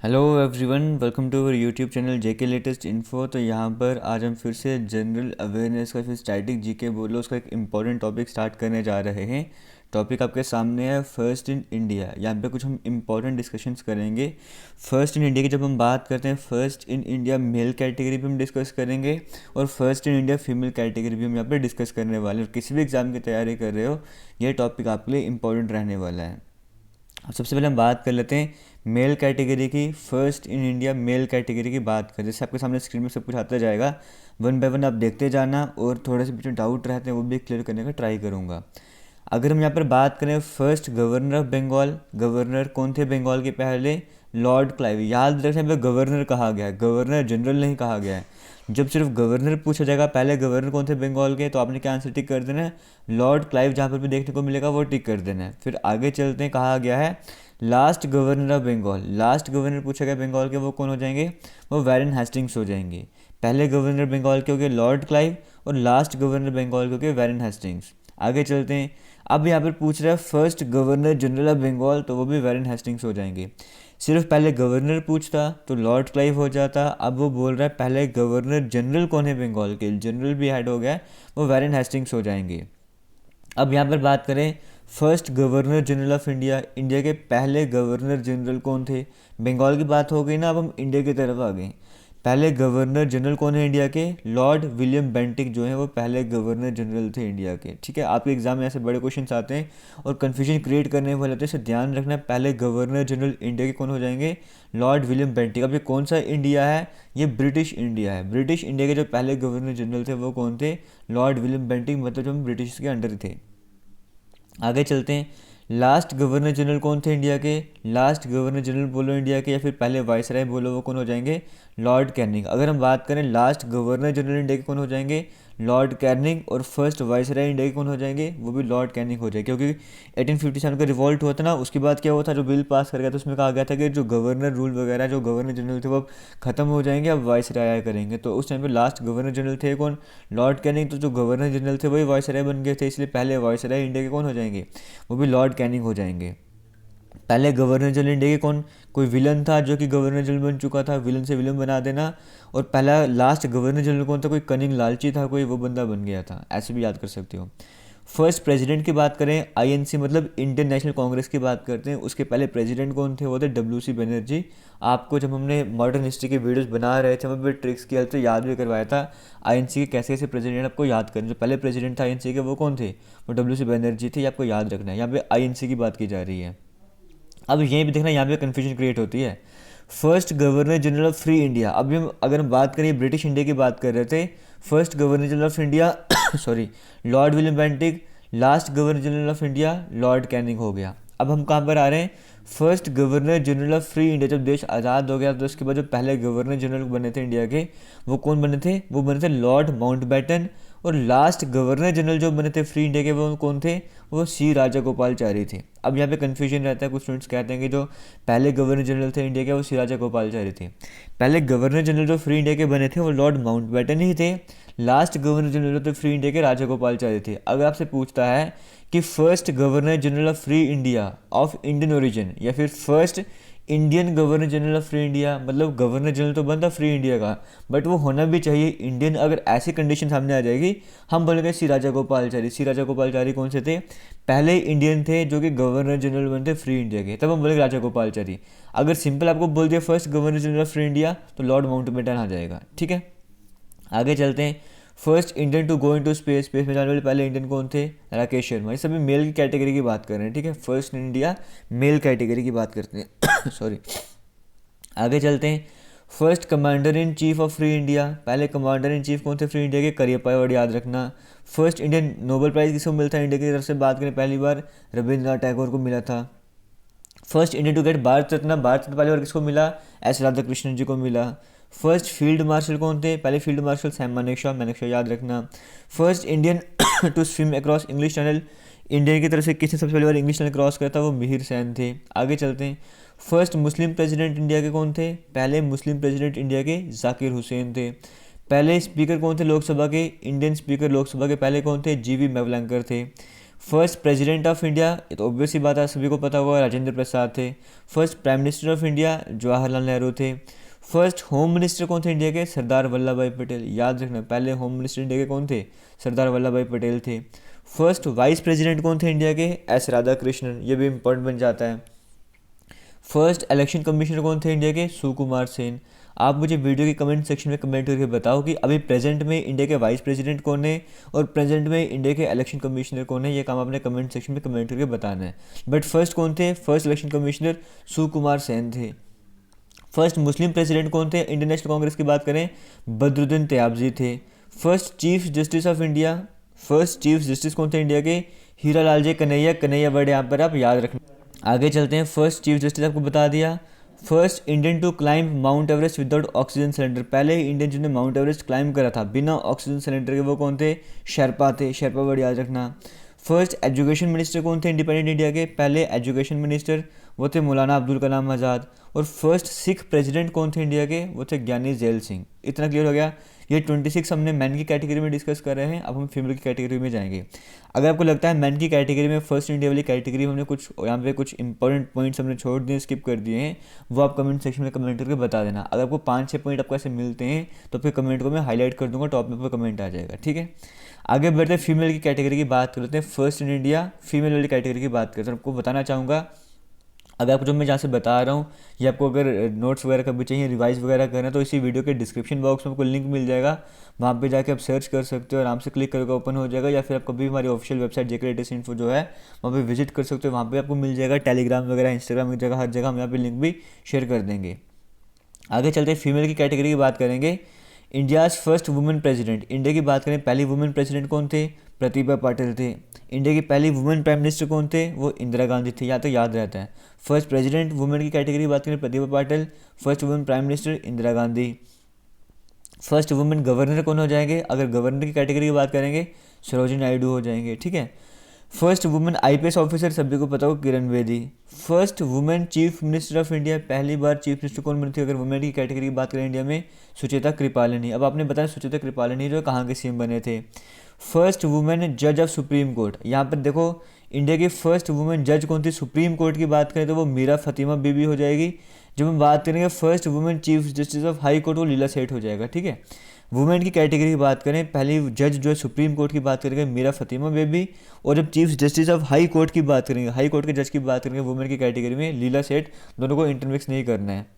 Hello everyone, welcome to our YouTube channel JK latest info. तो यहाँ पर आज हम फिर से जनरल अवेयरनेस का, फिर स्टैटिक जीके बोलो, उसका एक इम्पॉर्टेंट टॉपिक स्टार्ट करने जा रहे हैं। टॉपिक आपके सामने है फर्स्ट इन इंडिया। यहाँ पे कुछ हम इम्पॉर्टेंट डिस्कशंस करेंगे। फर्स्ट इन इंडिया की जब हम बात करते हैं, first in India male category भी हम डिस्कस करेंगे और first in India female category भी हम यहाँ पर डिस्कस करने वाले हैं। और किसी भी एग्ज़ाम की तैयारी कर रहे हो, ये टॉपिक आपके लिए इंपॉर्टेंट रहने वाला है। अब सबसे पहले हम बात कर लेते हैं मेल कैटेगरी की। First in India male category की बात करें, जैसे आपके सामने स्क्रीन में सब कुछ आता जाएगा, वन बाय वन आप देखते जाना और थोड़े से बीच में डाउट रहते हैं वो भी क्लियर करने का ट्राई करूँगा। अगर हम यहाँ पर बात करें first governor of Bengal, governor कौन थे बंगाल के पहले? Lord Clive. याद रखना, यहाँ पे गवर्नर कहा गया है, गवर्नर जनरल नहीं कहा गया है। जब सिर्फ गवर्नर पूछा जाएगा पहले गवर्नर कौन थे बंगाल के, तो आपने क्या आंसर टिक कर देना है? Lord Clive. जहाँ पर भी देखने को मिलेगा वो टिक कर देना है। फिर आगे चलते हैं, कहा गया है last governor of Bengal. Last governor पूछा गया बंगाल के, वो कौन हो जाएंगे? वो वैरन हेस्टिंग्स हो जाएंगे। पहले गवर्नर बंगाल के हो गए लॉर्ड क्लाइव और लास्ट गवर्नर बंगाल के हो गए वैरन हेस्टिंग्स। आगे चलते हैं, अब यहाँ पर पूछ रहा है first governor general of Bengal, तो वो भी वैरन हेस्टिंग्स हो जाएंगे। सिर्फ पहले गवर्नर पूछता तो लॉर्ड क्लाइव हो जाता। अब वो बोल रहा है पहले गवर्नर जनरल कौन है बंगाल के, जनरल भी ऐड हो गया, वो वैरन हेस्टिंग्स हो जाएंगे। अब यहाँ पर बात करें first governor general of India, India के पहले गवर्नर जनरल कौन थे? बंगाल की बात हो गई ना, अब हम इंडिया की तरफ आ गए। पहले गवर्नर जनरल कौन है इंडिया के? लॉर्ड विलियम बेंटिक जो है वो पहले गवर्नर जनरल थे इंडिया के। ठीक है, आपके एग्जाम में ऐसे बड़े क्वेश्चंस आते हैं और कन्फ्यूजन क्रिएट करने वाले होते हैं, इसे ध्यान रखना। पहले गवर्नर जनरल इंडिया के कौन हो जाएंगे? Lord William Bentinck. अब ये कौन सा इंडिया है? ये ब्रिटिश इंडिया है। ब्रिटिश इंडिया के जो पहले गवर्नर जनरल थे वो कौन थे? लॉर्ड विलियम बेंटिक, मतलब जो हम ब्रिटिश के अंडर थे। आगे चलते हैं, लास्ट गवर्नर जनरल कौन थे इंडिया के? लास्ट गवर्नर जनरल बोलो इंडिया के, या फिर पहले वाइसराय बोलो, वो कौन हो जाएंगे? Lord Canning. अगर हम बात करें लास्ट गवर्नर जनरल इंडिया के कौन हो जाएंगे? Lord Canning. और फर्स्ट वाइसराय इंडिया के कौन हो जाएंगे? वो भी लॉर्ड कैनिंग हो जाएंगे, क्योंकि 1857 का रिवॉल्ट हुआ था ना, उसके बाद क्या हुआ था, जो बिल पास कर गया था उसमें कहा गया था कि जो गवर्नर रूल वगैरह, जो गवर्नर जनरल थे वो अब खत्म हो जाएंगे, अब वाइसराय आया करेंगे। तो उस टाइम पे लास्ट गवर्नर जनरल थे कौन? Lord Canning. तो जो गवर्नर जनरल थे वही वाइसराय बन गए थे, इसलिए पहले वाइसराय इंडिया के कौन हो जाएंगे? वो भी लॉर्ड कैनिंग हो जाएंगे। पहले गवर्नर जनरल इंडिया के कौन? कोई विलन था जो कि गवर्नर जनरल बन चुका था, विलन से विलन बना देना। और पहला लास्ट गवर्नर जनरल कौन था? कोई कनिंग लालची था, कोई वो बंदा बन गया था, ऐसे भी याद कर सकते हो। फर्स्ट प्रेसिडेंट की बात करें, आईएनसी मतलब इंडियन नेशनल कांग्रेस की बात करते हैं, उसके पहले प्रेसिडेंट कौन थे? वो थे डब्ल्यू सी बनर्जी। आपको जब हमने मॉडर्न हिस्ट्री के वीडियोस बना रहे थे, वहाँ पर ट्रिक्स की हेल्प से याद भी करवाया था आईएनसी के कैसे कैसे प्रेसिडेंट आपको याद करें। जो पहले प्रेसिडेंट था आईएनसी के वो कौन थे? वो डब्ल्यू सी बनर्जी थे, ये आपको याद रखना है। यहाँ पे आईएनसी की बात की जा रही है। अब यहीं भी देखना, यहाँ पे कन्फ्यूजन क्रिएट होती है। First governor general of free India, अभी हम अगर हम बात करें ब्रिटिश इंडिया की बात कर रहे थे, first governor general of India sorry Lord William Bentinck. Last governor general of India Lord Canning हो गया। अब हम कहाँ पर आ रहे हैं? First governor general of free India, जब देश आज़ाद हो गया तो उसके बाद जो पहले गवर्नर जनरल बने थे इंडिया के, वो कौन बने थे? वो बने थे लॉर्ड माउंटबेटन। और लास्ट गवर्नर जनरल जो बने थे फ्री इंडिया के, वो कौन थे? वो सी राजा गोपालचारी थे। अब यहाँ पे कन्फ्यूजन रहता है, कुछ स्टूडेंट्स कहते हैं कि जो पहले गवर्नर जनरल थे इंडिया के वो सी राजा गोपालचारी थे। पहले गवर्नर जनरल जो फ्री इंडिया के बने थे वो लॉर्ड माउंटबेटन ही थे। लास्ट गवर्नर जनरल जो थे फ्री इंडिया के राजा गोपालचारी थे। अगर आपसे पूछता है कि first governor general of free India of Indian origin, या फिर first Indian governor general of free India, मतलब गवर्नर जनरल तो बनता फ्री इंडिया का, बट वो होना भी चाहिए इंडियन। अगर ऐसी कंडीशन सामने आ जाएगी, हम बोलेंगे सी राजा गोपालचारी। सी राजा गोपालचारी कौन से थे? पहले इंडियन थे जो कि गवर्नर जनरल बनते फ्री इंडिया के, तब हम बोलेंगे राजा गोपालचारी। अगर सिंपल आपको बोल दिया first governor general of free India, तो लॉर्ड माउंटबेटन आ जाएगा। ठीक है, आगे चलते हैं। First Indian to go into space, space में जाने वाले पहले इंडियन कौन थे? राकेश शर्मा। ये सभी मेल की कैटेगरी की बात कर रहे हैं। ठीक है, फर्स्ट इंडिया मेल कैटेगरी की बात करते हैं सॉरी। आगे चलते हैं, first commander in chief of free India, पहले कमांडर इन चीफ कौन थे फ्री इंडिया के? करियप्पा, वर्ड याद रखना। फर्स्ट इंडियन नोबेल प्राइज़ किसको मिलता है इंडिया की तरफ से? बात करें पहली बार रविंद्रनाथ टैगोर को मिला था। First Indian to get Bharat Ratna, Bharat Ratna पहली बार किसको मिला? एस राधाकृष्णन जी को मिला। फर्स्ट फील्ड मार्शल कौन थे? पहले फील्ड मार्शल सैम मानेकशॉ, मानेकशॉ याद रखना। First Indian to swim across English Channel, India की तरफ से किसने सबसे पहली बार इंग्लिश चैनल क्रॉस किया था? वो मिहिर सेन थे। आगे चलते हैं, फर्स्ट मुस्लिम प्रेसिडेंट इंडिया के कौन थे? पहले मुस्लिम प्रेसिडेंट इंडिया के जाकिर हुसैन थे। पहले स्पीकर कौन थे लोकसभा के? इंडियन स्पीकर लोकसभा के पहले कौन थे? जीवी मेवलंकर थे। फर्स्ट प्रेसिडेंट ऑफ इंडिया, ये तो ऑब्वियस ही बात है, सभी को पता होगा, राजेंद्र प्रसाद थे। First prime minister of India Jawaharlal Nehru थे। फर्स्ट होम मिनिस्टर कौन थे इंडिया के? सरदार वल्लभ भाई पटेल। याद रखना, पहले होम मिनिस्टर इंडिया के कौन थे? सरदार वल्लभ भाई पटेल थे। फर्स्ट वाइस प्रेसिडेंट कौन थे इंडिया के? एस राधाकृष्णन, ये भी इंपॉर्टेंट बन जाता है। फर्स्ट इलेक्शन कमिश्नर कौन थे इंडिया के? सुकुमार सेन। आप मुझे वीडियो के कमेंट सेक्शन में कमेंट करके बताओ कि अभी प्रेजेंट में इंडिया के वाइस प्रेसिडेंट कौन है और प्रेजेंट में इंडिया के इलेक्शन कमिश्नर कौन है। ये काम आपने कमेंट सेक्शन में कमेंट करके बताना है। बट फर्स्ट कौन थे? First election commissioner Sukumar Sen थे। फर्स्ट मुस्लिम प्रेसिडेंट कौन थे इंडियन नेशनल कांग्रेस की बात करें? बदरुद्दीन तयाबजी थे। First chief justice of India, first chief justice कौन थे इंडिया के? हीरा लाल जे कन्हैया। कन्हैया वर्ड यहाँ पर आप याद रखना। आगे चलते हैं। फर्स्ट चीफ जस्टिस आपको बता दिया। First Indian to climb Mount Everest without oxygen cylinder, पहले ही इंडियन जिन्होंने माउंट एवरेस्ट क्लाइंब करा था बिना ऑक्सीजन सिलेंडर के, वो कौन थे? शेरपा थे। शेरपा वर्ड याद रखना। फर्स्ट एजुकेशन मिनिस्टर कौन थे इंडिपेंडेंट इंडिया के? पहले एजुकेशन मिनिस्टर वो थे मौलाना अब्दुल कलाम आज़ाद। और फर्स्ट सिख प्रेसिडेंट कौन थे इंडिया के? वो थे ज्ञानी जैल सिंह। इतना क्लियर हो गया। ये 26 हमने मैन की कैटेगरी में डिस्कस कर रहे हैं, अब हम फीमेल की कैटेगरी में जाएंगे। अगर आपको लगता है मैन की कैटेगरी में फर्स्ट इंडिया वाली कैटेगरी में हमने कुछ यहाँ पे कुछ इंपॉर्टेंट पॉइंट्स हमने छोड़ दिए, स्किप कर दिए हैं, वो आप कमेंट सेक्शन में कमेंट करके बता देना। अगर आपको 5-6 पॉइंट आपको ऐसे मिलते हैं तो फिर कमेंट को मैं हाईलाइट कर दूंगा, टॉप में पर कमेंट आ जाएगा, ठीक है। आगे बढ़ते हैं, फीमेल की कैटेगरी की बात करते हैं। फर्स्ट इन इंडिया फीमेल वाली कैटेगरी की बात करते हैं। आपको बताना चाहूँगा, अगर आपको जो मैं जहाँ से बता रहा हूँ, ये आपको अगर नोट्स वगैरह कभी चाहिए, रिवाइज वगैरह करना, तो इसी वीडियो के डिस्क्रिप्शन बॉक्स में आपको लिंक मिल जाएगा, वहाँ पे जाके आप सर्च कर सकते हो, आराम से क्लिक करके ओपन हो जाएगा। या फिर आप कभी हमारी ऑफिशियल वेबसाइट जेके लेटेस्ट इन्फो जो है वहाँ पे विजिट कर सकते हो, वहाँ पे आपको मिल जाएगा। टेलीग्राम वगैरह, इंस्टाग्राम की जगह, हर जगह हम यहाँ पे लिंक भी शेयर कर देंगे। आगे चलते हैं, फीमेल की कैटेगरी की बात करेंगे। India's first women president, India की बात करें, पहली वुमेन प्रेसिडेंट कौन थे? प्रतिभा पाटिल थे। इंडिया की पहली वुमेन प्राइम मिनिस्टर कौन थे? वो इंदिरा गांधी थे। या तो याद रहता है। फर्स्ट प्रेसिडेंट वुमेन की कैटेगरी की बात करें, Pratibha Patil. First women prime minister Indira Gandhi. First women governor कौन हो जाएंगे? अगर गवर्नर की कैटेगरी की बात करेंगे, सरोजिनी नायडू हो जाएंगे, ठीक है। फर्स्ट वुमेन आईपीएस ऑफिसर सभी को पता हो, Kiran Bedi. First women chief minister of India, पहली बार चीफ मिनिस्टर कौन बनी थी अगर वुमेन की कैटेगरी की बात करें इंडिया में? सुचेता कृपालिनी। अब आपने बताया सुचेता कृपालिनी जो कहाँ के सीएम बने थे। फर्स्ट वुमेन जज ऑफ सुप्रीम कोर्ट, यहाँ पर देखो इंडिया की फर्स्ट वुमेन जज कौन थी सुप्रीम कोर्ट की बात करें तो वो मीरा फतिमा बीबी हो जाएगी। जब हम बात करेंगे first women chief justice of high court, वो लीला सेठ हो जाएगा, ठीक है। वुमेन की कैटेगरी की बात करें, पहली जज जो है सुप्रीम कोर्ट की बात करेंगे मीरा फतिमा बेबी। और जब chief justice of high court की बात करेंगे, हाई कोर्ट के जज की बात करेंगे वुमेन की कैटेगरी में, लीला सेठ। दोनों को इंटरमिक्स नहीं करना है।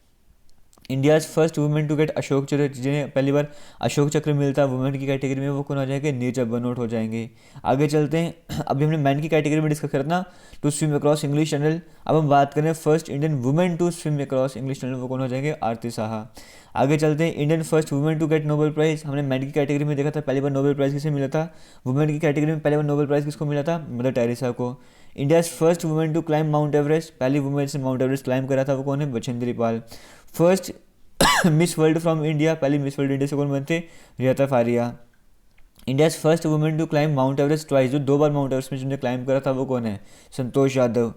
India's first women to get Ashok Chakra, जिन्हें पहली बार अशोक चक्र मिलता है वुमेन की कैटेगरी में, वो कौन हो जाएंगे? नीरजा बनोट हो जाएंगे। आगे चलते हैं, अभी हमने मैन की कैटेगरी में डिस्कस करना to swim across English Channel. अब हम बात करें first Indian women to swim across English Channel, वो कौन हो जाएंगे? आरती साहा। आगे चलते हैं, Indian first women to get Nobel prize. हमने मैन की कैटेगरी में देखा था पहली बार नोबेल प्राइज किसे मिला था? वुमेन की कैटेगरी में पहली बार नोबेल प्राइज किसको मिला था? मदर टेरेसा को। India's first women to climb Mount Everest, पहली वुमेन से माउंट एवरेस्ट क्लाइंब करा था वो कौन है? Bachendri Pal. First Miss World from India, पहली मिस वर्ल्ड इंडिया से कौन बनते? Reita Faria. India's first women to climb Mount Everest twice, जो 2 बार माउंट एवरेस्ट में जिन्होंने क्लाइंब करा था वो कौन है? Santosh Yadav.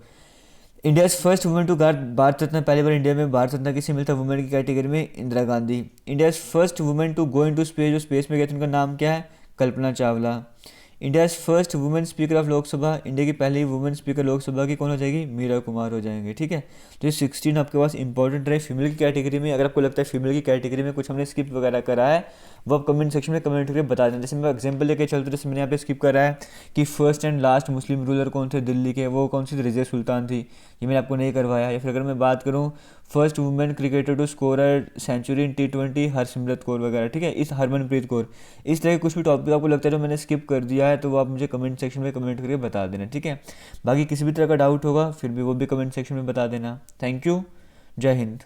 India's first women to guard Bharat Ratna, पहली बार इंडिया में भारत रत्न किसे मिलता है वुमेन की कैटेगरी में? Indira Gandhi. India's first women to go into space, जो स्पेस में गए थे उनका नाम क्या है? Kalpana Chawla. India's first women speaker of Lok Sabha, India की पहली वुमेन स्पीकर लोकसभा की कौन हो जाएगी? मीरा कुमार हो जाएंगे, ठीक है। तो ये 16 आपके पास इंपॉर्टेंट रहे फीमेल की कैटेगरी में। अगर आपको लगता है फीमेल की कैटेगरी में कुछ हमने स्किप वगैरह करा है, वो आप कमेंट सेक्शन में कमेंट करके बता दें। जैसे मैं एग्जांपल लेके चलते हूँ, जैसे मैंने यहाँ पे स्किप करा है कि first and last Muslim ruler कौन थे दिल्ली के, वो कौन सी थी? रज़िया सुल्तान थी, ये मैंने आपको नहीं करवाया। या फिर अगर मैं बात करूँ first women cricketer to score century in T20, Harsimrat Kaur वगैरह, ठीक है, इस हरमनप्रीत कौर। इस तरह के कुछ भी टॉपिक आपको लगता है जो मैंने स्किप कर दिया है तो वो आप मुझे कमेंट सेक्शन में कमेंट करके बता देना, ठीक है। बाकी किसी भी तरह का डाउट होगा फिर भी वो भी कमेंट सेक्शन में बता देना। थैंक यू, जय हिंद।